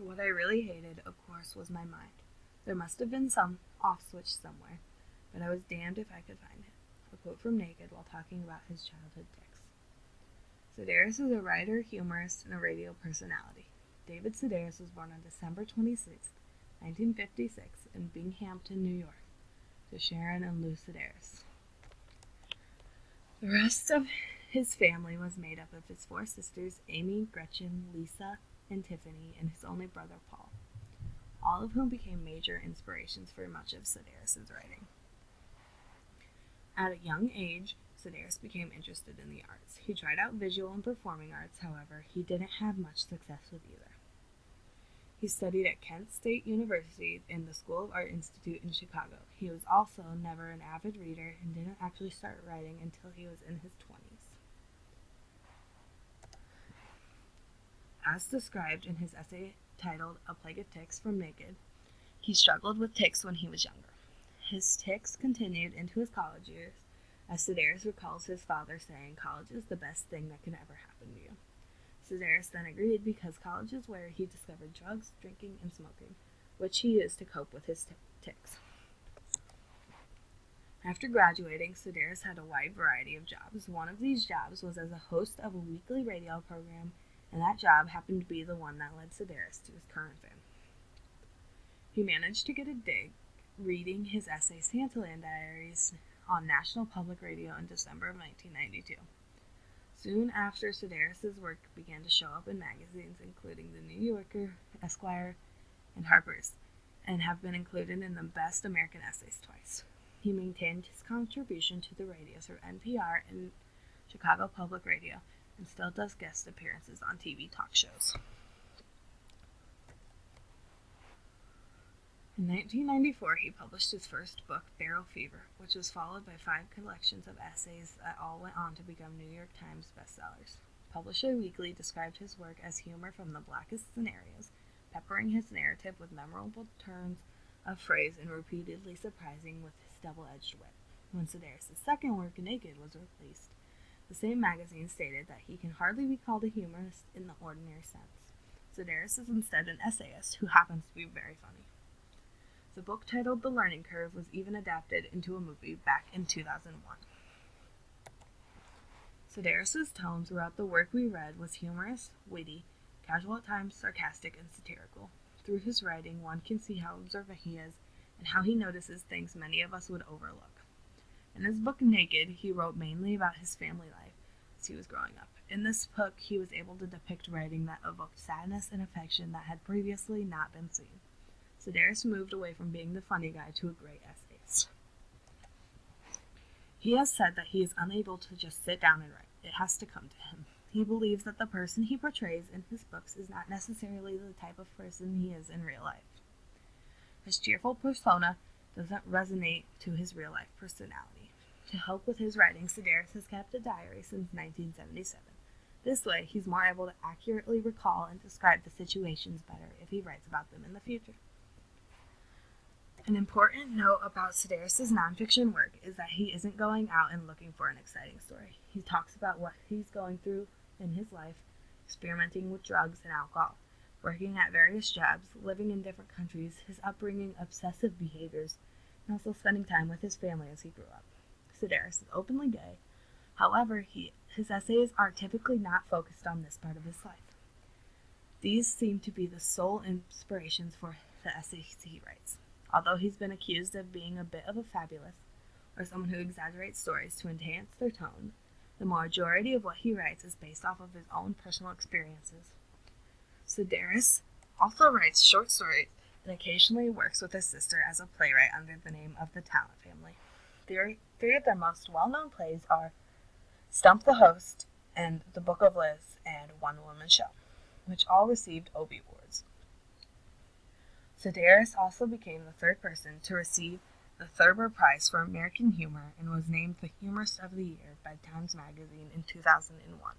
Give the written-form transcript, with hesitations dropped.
What I really hated, of course, was my mind. There must have been some off switch somewhere, but I was damned if I could find it. A quote from Naked while talking about his childhood tics. Sedaris is a writer, humorist, and a radio personality. David Sedaris was born on December 26, 1956, in Binghamton, New York, to Sharon and Lou Sedaris. The rest of his family was made up of his 4 sisters, Amy, Gretchen, Lisa, and Tiffany, and his only brother, Paul, all of whom became major inspirations for much of Sedaris' writing. At a young age, Sedaris became interested in the arts. He tried out visual and performing arts, however, he didn't have much success with either. He studied at Kent State University in the School of Art Institute in Chicago. He was also never an avid reader and didn't actually start writing until he was in his 20s. As described in his essay titled A Plague of Tics from Naked, he struggled with tics when he was younger. His tics continued into his college years, as Sedaris recalls his father saying, "College is the best thing that can ever happen to you." Sedaris then agreed because college is where he discovered drugs, drinking, and smoking, which he used to cope with his tics. After graduating, Sedaris had a wide variety of jobs. One of these jobs was as a host of a weekly radio program, and that job happened to be the one that led Sedaris to his current fame. He managed to get a gig reading his essay Santaland Diaries on National Public Radio in December of 1992. Soon after, Sedaris' work began to show up in magazines including The New Yorker, Esquire, and Harper's, and have been included in the Best American Essays twice. He maintained his contribution to the radio through NPR and Chicago Public Radio, and still does guest appearances on TV talk shows. In 1994, he published his first book, Barrel Fever, which was followed by 5 collections of essays that all went on to become New York Times bestsellers. Publisher Weekly described his work as humor from the blackest scenarios, peppering his narrative with memorable turns of phrase and repeatedly surprising with his double-edged wit. When Sedaris' second work, Naked, was released, the same magazine stated that he can hardly be called a humorist in the ordinary sense. Sedaris is instead an essayist who happens to be very funny. The book titled The Learning Curve was even adapted into a movie back in 2001. Sedaris' tone throughout the work we read was humorous, witty, casual at times, sarcastic, and satirical. Through his writing, one can see how observant he is and how he notices things many of us would overlook. In his book Naked, he wrote mainly about his family life as he was growing up. In this book, he was able to depict writing that evoked sadness and affection that had previously not been seen. Sedaris moved away from being the funny guy to a great essayist. He has said that he is unable to just sit down and write. It has to come to him. He believes that the person he portrays in his books is not necessarily the type of person he is in real life. His cheerful persona doesn't resonate to his real-life personality. To help with his writing, Sedaris has kept a diary since 1977. This way, he's more able to accurately recall and describe the situations better if he writes about them in the future. An important note about Sedaris' nonfiction work is that he isn't going out and looking for an exciting story. He talks about what he's going through in his life, experimenting with drugs and alcohol, working at various jobs, living in different countries, his upbringing, obsessive behaviors, and also spending time with his family as he grew up. Sedaris is openly gay. However, his essays are typically not focused on this part of his life. These seem to be the sole inspirations for the essays he writes. Although he's been accused of being a bit of a fabulist, or someone who exaggerates stories to enhance their tone, the majority of what he writes is based off of his own personal experiences. Sedaris also writes short stories and occasionally works with his sister as a playwright under the name of the Talent Family. Three of their most well-known plays are Stump the Host and The Book of Liz and One Woman Show, which all received Obie Awards. Sedaris also became the third person to receive the Thurber Prize for American Humor and was named the Humorist of the Year by Times Magazine in 2001.